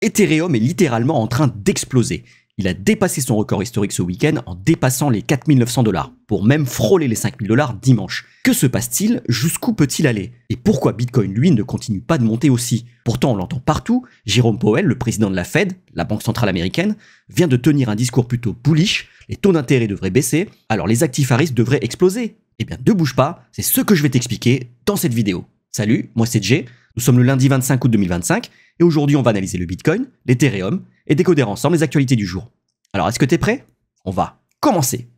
Ethereum est littéralement en train d'exploser. Il a dépassé son record historique ce week-end en dépassant les 4900 $, pour même frôler les 5000 $ dimanche. Que se passe-t-il? Jusqu'où peut-il aller? Et pourquoi Bitcoin, lui, ne continue pas de monter aussi? Pourtant, on l'entend partout, Jérôme Powell, le président de la Fed, la banque centrale américaine, vient de tenir un discours plutôt bullish, les taux d'intérêt devraient baisser, alors les actifs à risque devraient exploser. Eh bien, ne bouge pas, c'est ce que je vais t'expliquer dans cette vidéo. Salut, moi c'est Jay, nous sommes le lundi 25 août 2025, et aujourd'hui on va analyser le Bitcoin, l'Ethereum, et décoder ensemble les actualités du jour. Alors, est-ce que t'es prêt? On va commencer.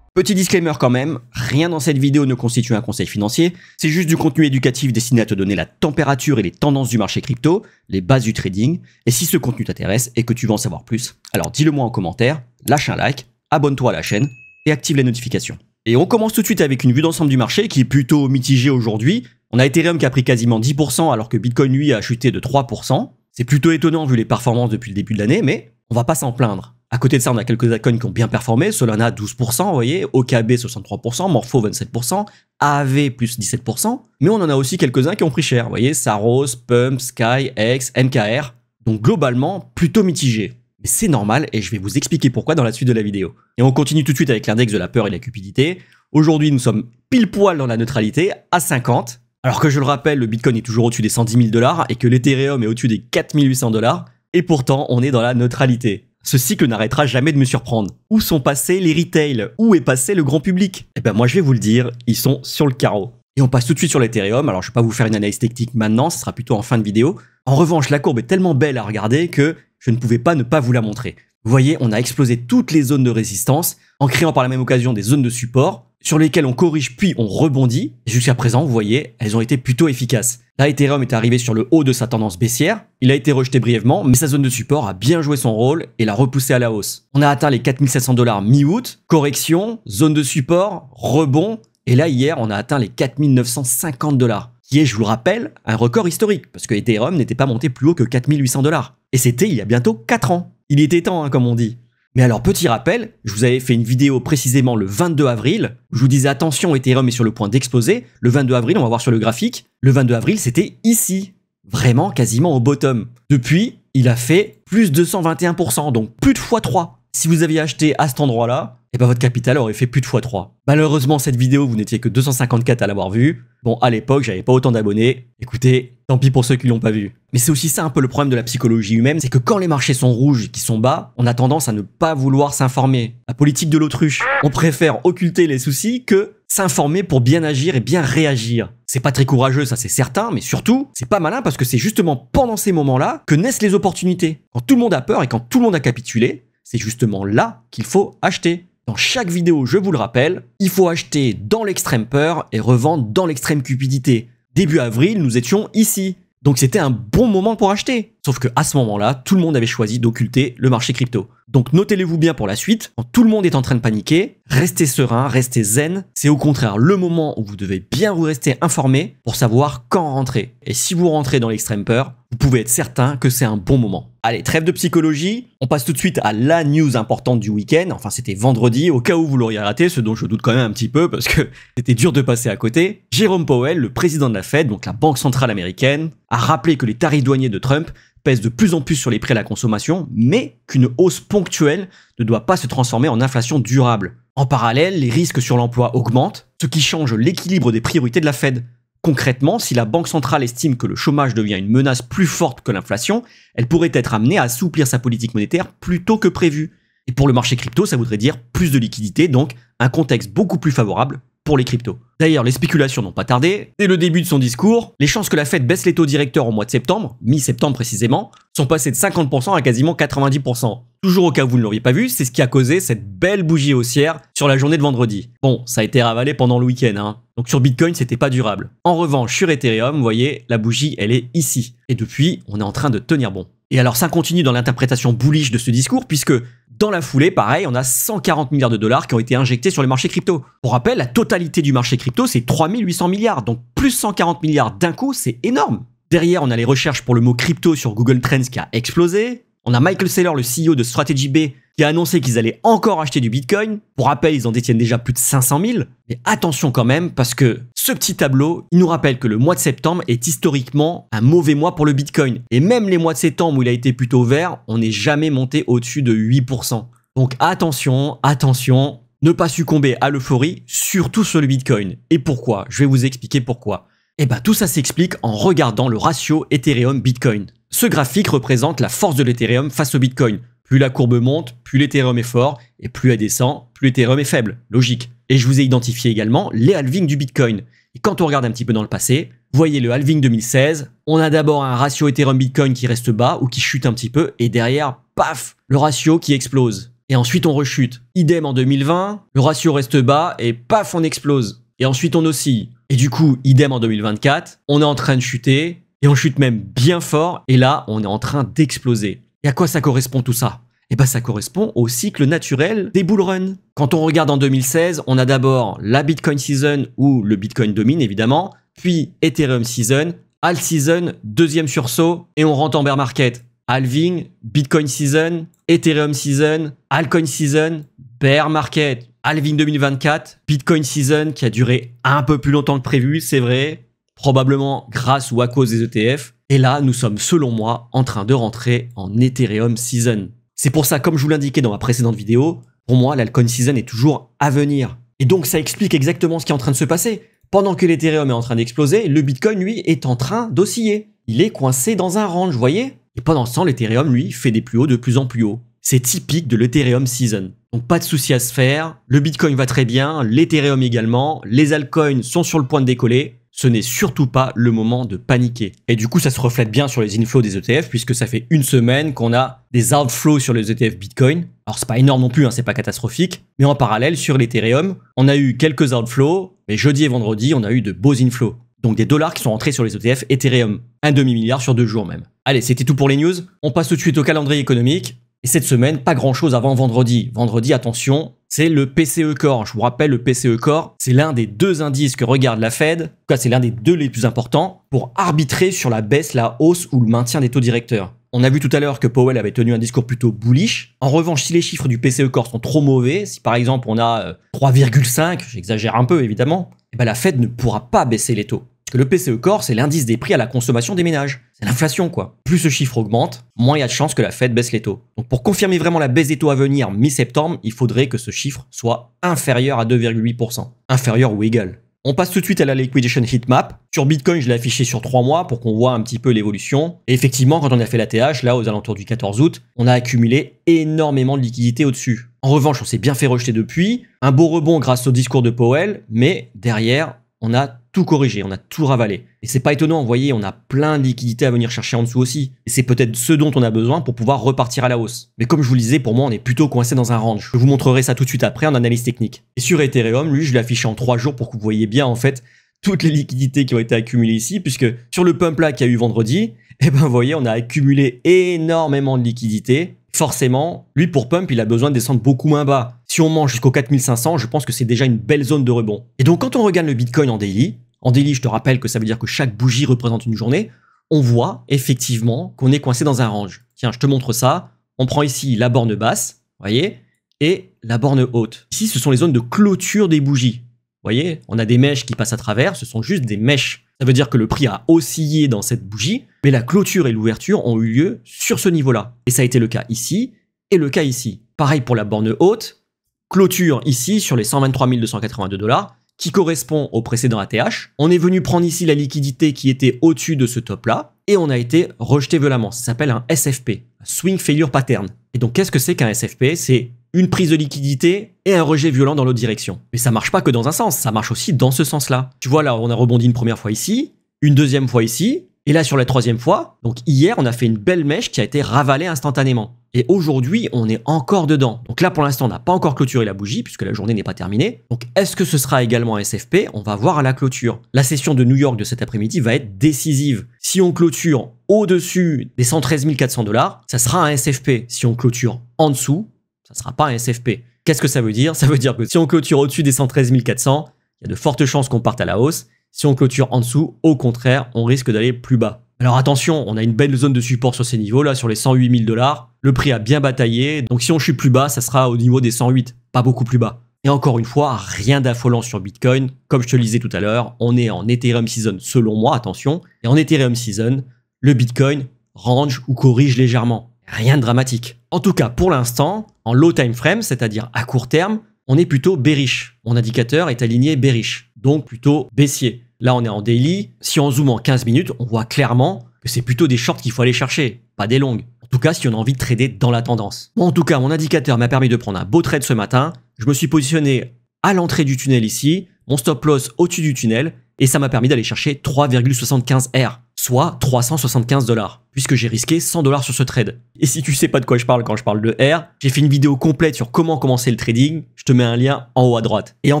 Petit disclaimer quand même, rien dans cette vidéo ne constitue un conseil financier, c'est juste du contenu éducatif destiné à te donner la température et les tendances du marché crypto, les bases du trading, et si ce contenu t'intéresse et que tu veux en savoir plus, alors dis-le moi en commentaire, lâche un like, abonne-toi à la chaîne et active les notifications. Et on commence tout de suite avec une vue d'ensemble du marché qui est plutôt mitigée aujourd'hui. On a Ethereum qui a pris quasiment 10% alors que Bitcoin lui a chuté de 3%. C'est plutôt étonnant vu les performances depuis le début de l'année, mais on va pas s'en plaindre. À côté de ça, on a quelques altcoins qui ont bien performé, Solana 12%, vous voyez, OKB 63%, Morpho 27%, AAV plus 17%, mais on en a aussi quelques-uns qui ont pris cher, vous voyez, Saros, Pump, Sky, X, MKR, donc globalement plutôt mitigé. Mais c'est normal et je vais vous expliquer pourquoi dans la suite de la vidéo. Et on continue tout de suite avec l'index de la peur et de la cupidité. Aujourd'hui, nous sommes pile poil dans la neutralité, à 50, alors que je le rappelle, le Bitcoin est toujours au-dessus des 110 000 $ et que l'Ethereum est au-dessus des 4800 $, et pourtant on est dans la neutralité. Ce cycle n'arrêtera jamais de me surprendre. Où sont passés les retails? Où est passé le grand public? Eh ben moi je vais vous le dire, ils sont sur le carreau. Et on passe tout de suite sur l'Ethereum, alors je vais pas vous faire une analyse technique maintenant, ce sera plutôt en fin de vidéo. En revanche, la courbe est tellement belle à regarder que je ne pouvais pas ne pas vous la montrer. Vous voyez, on a explosé toutes les zones de résistance, en créant par la même occasion des zones de support, sur lesquelles on corrige puis on rebondit. Jusqu'à présent, vous voyez, elles ont été plutôt efficaces. Là, Ethereum est arrivé sur le haut de sa tendance baissière, il a été rejeté brièvement, mais sa zone de support a bien joué son rôle et l'a repoussé à la hausse. On a atteint les 4700 $ mi-août, correction, zone de support, rebond, et là hier, on a atteint les 4950 $, qui est, je vous le rappelle, un record historique, parce que Ethereum n'était pas monté plus haut que 4800 $. Et c'était il y a bientôt 4 ans. Il était temps, hein, comme on dit. Mais alors, petit rappel, je vous avais fait une vidéo précisément le 22 avril, où je vous disais attention, Ethereum est sur le point d'exploser. Le 22 avril, on va voir sur le graphique, le 22 avril, c'était ici, vraiment quasiment au bottom. Depuis, il a fait plus 221%, donc plus de x3. Si vous aviez acheté à cet endroit-là, et ben votre capital aurait fait plus de x3. Malheureusement, cette vidéo, vous n'étiez que 254 à l'avoir vue. Bon, à l'époque, j'avais pas autant d'abonnés. Écoutez, tant pis pour ceux qui l'ont pas vu. Mais c'est aussi ça un peu le problème de la psychologie humaine, c'est que quand les marchés sont rouges et qui sont bas, on a tendance à ne pas vouloir s'informer. La politique de l'autruche. On préfère occulter les soucis que s'informer pour bien agir et bien réagir. C'est pas très courageux, ça c'est certain, mais surtout, c'est pas malin parce que c'est justement pendant ces moments-là que naissent les opportunités. Quand tout le monde a peur et quand tout le monde a capitulé, c'est justement là qu'il faut acheter. Dans chaque vidéo, je vous le rappelle, il faut acheter dans l'extrême peur et revendre dans l'extrême cupidité. Début avril, nous étions ici. Donc c'était un bon moment pour acheter. Sauf qu'à ce moment-là, tout le monde avait choisi d'occulter le marché crypto. Donc notez-le-vous bien pour la suite, quand tout le monde est en train de paniquer, restez serein, restez zen. C'est au contraire le moment où vous devez bien vous rester informé pour savoir quand rentrer. Et si vous rentrez dans l'extrême peur, vous pouvez être certain que c'est un bon moment. Allez, trêve de psychologie, on passe tout de suite à la news importante du week-end. Enfin, c'était vendredi, au cas où vous l'auriez raté, ce dont je doute quand même un petit peu parce que c'était dur de passer à côté. Jérôme Powell, le président de la Fed, donc la banque centrale américaine, a rappelé que les tarifs douaniers de Trump pèsent de plus en plus sur les prix à la consommation, mais qu'une hausse ponctuelle ne doit pas se transformer en inflation durable. En parallèle, les risques sur l'emploi augmentent, ce qui change l'équilibre des priorités de la Fed. Concrètement, si la Banque centrale estime que le chômage devient une menace plus forte que l'inflation, elle pourrait être amenée à assouplir sa politique monétaire plus tôt que prévu. Et pour le marché crypto, ça voudrait dire plus de liquidité, donc un contexte beaucoup plus favorable pour les cryptos. D'ailleurs, les spéculations n'ont pas tardé. Dès le début de son discours, les chances que la Fed baisse les taux directeurs au mois de septembre, mi-septembre précisément, sont passées de 50% à quasiment 90%. Toujours au cas où vous ne l'auriez pas vu, c'est ce qui a causé cette belle bougie haussière sur la journée de vendredi. Bon, ça a été ravalé pendant le week-end, hein. Donc sur Bitcoin, c'était pas durable. En revanche, sur Ethereum, vous voyez, la bougie, elle est ici. Et depuis, on est en train de tenir bon. Et alors ça continue dans l'interprétation bullish de ce discours, puisque dans la foulée, pareil, on a 140 milliards de dollars qui ont été injectés sur les marchés crypto. Pour rappel, la totalité du marché crypto, c'est 3800 milliards, donc plus 140 milliards d'un coup, c'est énorme. Derrière, on a les recherches pour le mot crypto sur Google Trends qui a explosé. On a Michael Saylor, le CEO de Strategy Bay, qui a annoncé qu'ils allaient encore acheter du Bitcoin. Pour rappel, ils en détiennent déjà plus de 500 000. Mais attention quand même, parce que Ce petit tableau, il nous rappelle que le mois de septembre est historiquement un mauvais mois pour le Bitcoin. Et même les mois de septembre où il a été plutôt vert, on n'est jamais monté au-dessus de 8%. Donc attention, attention, ne pas succomber à l'euphorie, surtout sur le Bitcoin. Et pourquoi? Je vais vous expliquer pourquoi. Et bien tout ça s'explique en regardant le ratio Ethereum-Bitcoin. Ce graphique représente la force de l'Ethereum face au Bitcoin. Plus la courbe monte, plus l'Ethereum est fort, et plus elle descend, plus l'Ethereum est faible. Logique. Et je vous ai identifié également les halvings du Bitcoin. Et quand on regarde un petit peu dans le passé, vous voyez le halving 2016, on a d'abord un ratio Ethereum-Bitcoin qui reste bas ou qui chute un petit peu, et derrière, paf, le ratio qui explose. Et ensuite on rechute. Idem en 2020, le ratio reste bas, et paf, on explose. Et ensuite on oscille. Et du coup, idem en 2024, on est en train de chuter, et on chute même bien fort, et là, on est en train d'exploser. Et à quoi ça correspond tout ça? Eh bien ça correspond au cycle naturel des bull runs. Quand on regarde en 2016, on a d'abord la Bitcoin Season où le Bitcoin domine évidemment, puis Ethereum Season, Alt Season, deuxième sursaut, et on rentre en bear market. Halving, Bitcoin Season, Ethereum Season, Altcoin Season, bear market. Halving 2024, Bitcoin Season qui a duré un peu plus longtemps que prévu, c'est vrai, probablement grâce ou à cause des ETF. Et là, nous sommes, selon moi, en train de rentrer en Ethereum Season. C'est pour ça, comme je vous l'indiquais dans ma précédente vidéo, pour moi, l'Altcoin Season est toujours à venir. Et donc, ça explique exactement ce qui est en train de se passer. Pendant que l'Ethereum est en train d'exploser, le Bitcoin, lui, est en train d'osciller. Il est coincé dans un range, vous voyez? Et pendant ce temps, l'Ethereum, lui, fait des plus hauts de plus en plus hauts. C'est typique de l'Ethereum Season. Donc, pas de souci à se faire. Le Bitcoin va très bien, l'Ethereum également. Les altcoins sont sur le point de décoller. Ce n'est surtout pas le moment de paniquer. Et du coup, ça se reflète bien sur les inflows des ETF, puisque ça fait une semaine qu'on a des outflows sur les ETF Bitcoin. Alors, c'est pas énorme non plus, hein, c'est pas catastrophique. Mais en parallèle, sur l'Ethereum, on a eu quelques outflows, mais jeudi et vendredi, on a eu de beaux inflows. Donc des dollars qui sont entrés sur les ETF Ethereum. Un demi-milliard sur 2 jours même. Allez, c'était tout pour les news. On passe tout de suite au calendrier économique. Et cette semaine, pas grand chose avant vendredi. Vendredi, attention, c'est le PCE Core. Je vous rappelle, le PCE Core, c'est l'un des 2 indices que regarde la Fed. En tout cas, c'est l'un des 2 les plus importants pour arbitrer sur la baisse, la hausse ou le maintien des taux directeurs. On a vu tout à l'heure que Powell avait tenu un discours plutôt bullish. En revanche, si les chiffres du PCE Core sont trop mauvais, si par exemple on a 3,5, j'exagère un peu évidemment, et ben la Fed ne pourra pas baisser les taux. Parce que le PCE Core, c'est l'indice des prix à la consommation des ménages. C'est l'inflation, quoi. Plus ce chiffre augmente, moins il y a de chances que la Fed baisse les taux. Donc pour confirmer vraiment la baisse des taux à venir mi-septembre, il faudrait que ce chiffre soit inférieur à 2,8%. Inférieur ou égal. On passe tout de suite à la Liquidation Heatmap. Sur Bitcoin, je l'ai affiché sur 3 mois pour qu'on voit un petit peu l'évolution. Et effectivement, quand on a fait la TH, là, aux alentours du 14 août, on a accumulé énormément de liquidités au-dessus. En revanche, on s'est bien fait rejeter depuis. Un beau rebond grâce au discours de Powell, mais derrière, on a tout corrigé, on a tout ravalé. Et c'est pas étonnant, vous voyez, on a plein de liquidités à venir chercher en dessous aussi. Et c'est peut-être ce dont on a besoin pour pouvoir repartir à la hausse. Mais comme je vous le disais, pour moi, on est plutôt coincé dans un range. Je vous montrerai ça tout de suite après en analyse technique. Et sur Ethereum, lui, je l'ai affiché en 3 jours pour que vous voyez bien, en fait, toutes les liquidités qui ont été accumulées ici, puisque sur le pump là qu'il y a eu vendredi, eh ben, vous voyez, on a accumulé énormément de liquidités. Forcément, lui, pour pump, il a besoin de descendre beaucoup moins bas. Si on mange jusqu'au 4500, je pense que c'est déjà une belle zone de rebond. Et donc, quand on regarde le Bitcoin en daily, je te rappelle que ça veut dire que chaque bougie représente une journée, on voit effectivement qu'on est coincé dans un range. Tiens, je te montre ça. On prend ici la borne basse, vous voyez, et la borne haute. Ici, ce sont les zones de clôture des bougies. Vous voyez, on a des mèches qui passent à travers, ce sont juste des mèches. Ça veut dire que le prix a oscillé dans cette bougie, mais la clôture et l'ouverture ont eu lieu sur ce niveau-là. Et ça a été le cas ici et le cas ici. Pareil pour la borne haute, clôture ici sur les 123 282 $, qui correspond au précédent ATH. On est venu prendre ici la liquidité qui était au-dessus de ce top-là, et on a été rejeté violemment. Ça s'appelle un SFP, un Swing Failure Pattern. Et donc, qu'est-ce que c'est qu'un SFP? C'est une prise de liquidité et un rejet violent dans l'autre direction. Mais ça marche pas que dans un sens, ça marche aussi dans ce sens-là. Tu vois, là, on a rebondi une première fois ici, une deuxième fois ici, et là, sur la troisième fois, donc hier, on a fait une belle mèche qui a été ravalée instantanément. Et aujourd'hui, on est encore dedans. Donc là, pour l'instant, on n'a pas encore clôturé la bougie, puisque la journée n'est pas terminée. Donc, est-ce que ce sera également un SFP? On va voir à la clôture. La session de New York de cet après-midi va être décisive. Si on clôture au-dessus des 113 400 $, ça sera un SFP. Si on clôture en dessous, ça ne sera pas un SFP. Qu'est-ce que ça veut dire? Ça veut dire que si on clôture au-dessus des 113 400, il y a de fortes chances qu'on parte à la hausse. Si on clôture en dessous, au contraire, on risque d'aller plus bas. Alors attention, on a une belle zone de support sur ces niveaux-là, sur les 108 000 $. Le prix a bien bataillé, donc si on chute plus bas, ça sera au niveau des 108, pas beaucoup plus bas. Et encore une fois, rien d'affolant sur Bitcoin. Comme je te le disais tout à l'heure, on est en Ethereum Season selon moi, attention. Et en Ethereum Season, le Bitcoin range ou corrige légèrement. Rien de dramatique. En tout cas, pour l'instant, en low time frame, c'est-à-dire à court terme, on est plutôt bearish. Mon indicateur est aligné bearish, donc plutôt baissier. Là, on est en daily. Si on zoome en 15 minutes, on voit clairement que c'est plutôt des shorts qu'il faut aller chercher, pas des longues. En tout cas, si on a envie de trader dans la tendance. Bon, en tout cas, mon indicateur m'a permis de prendre un beau trade ce matin. Je me suis positionné à l'entrée du tunnel ici, mon stop loss au-dessus du tunnel, et ça m'a permis d'aller chercher 3,75 R, soit 375 $, puisque j'ai risqué 100 $ sur ce trade. Et si tu sais pas de quoi je parle quand je parle de R, j'ai fait une vidéo complète sur comment commencer le trading, je te mets un lien en haut à droite. Et en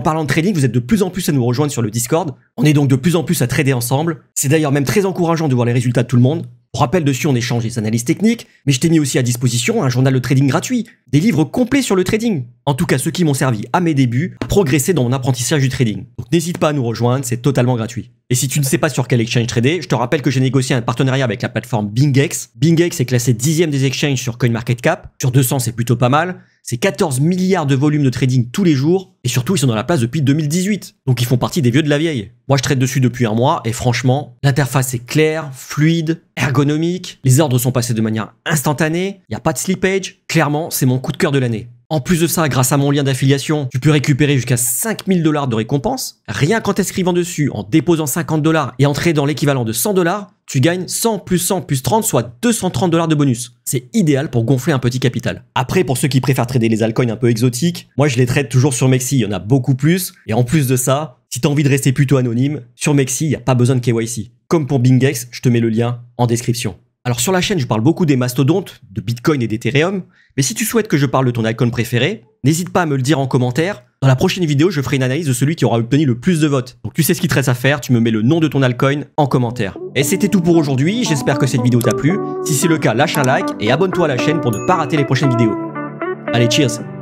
parlant de trading, vous êtes de plus en plus à nous rejoindre sur le Discord, on est donc de plus en plus à trader ensemble, c'est d'ailleurs même très encourageant de voir les résultats de tout le monde. Pour rappel, dessus, on échange des analyses techniques, mais je t'ai mis aussi à disposition un journal de trading gratuit, des livres complets sur le trading. En tout cas, ceux qui m'ont servi à mes débuts à progresser dans mon apprentissage du trading. Donc n'hésite pas à nous rejoindre, c'est totalement gratuit. Et si tu ne sais pas sur quel exchange trader, je te rappelle que j'ai négocié un partenariat avec la plateforme BingX. BingX est classé 10e des exchanges sur CoinMarketCap. Sur 200, c'est plutôt pas mal. C'est 14 milliards de volume de trading tous les jours. Et surtout, ils sont dans la place depuis 2018. Donc ils font partie des vieux de la vieille. Moi, je trade dessus depuis un mois et franchement, l'interface est claire, fluide, ergonomique. Les ordres sont passés de manière instantanée. Il n'y a pas de slippage. Clairement, c'est mon coup de cœur de l'année. En plus de ça, grâce à mon lien d'affiliation, tu peux récupérer jusqu'à 5000 $ de récompense. Rien qu'en t'inscrivant dessus, en déposant 50 $ et en tradant l'équivalent de 100 $, tu gagnes 100 plus 100 plus 30, soit 230 $ de bonus. C'est idéal pour gonfler un petit capital. Après, pour ceux qui préfèrent trader les altcoins un peu exotiques, moi je les trade toujours sur Mexi, il y en a beaucoup plus. Et en plus de ça, si tu as envie de rester plutôt anonyme, sur Mexi, il n'y a pas besoin de KYC. Comme pour BingX, je te mets le lien en description. Alors sur la chaîne, je parle beaucoup des mastodontes, de Bitcoin et d'Ethereum, mais si tu souhaites que je parle de ton altcoin préféré, n'hésite pas à me le dire en commentaire. Dans la prochaine vidéo, je ferai une analyse de celui qui aura obtenu le plus de votes. Donc tu sais ce qu'il te reste à faire, tu me mets le nom de ton altcoin en commentaire. Et c'était tout pour aujourd'hui, j'espère que cette vidéo t'a plu. Si c'est le cas, lâche un like et abonne-toi à la chaîne pour ne pas rater les prochaines vidéos. Allez, cheers!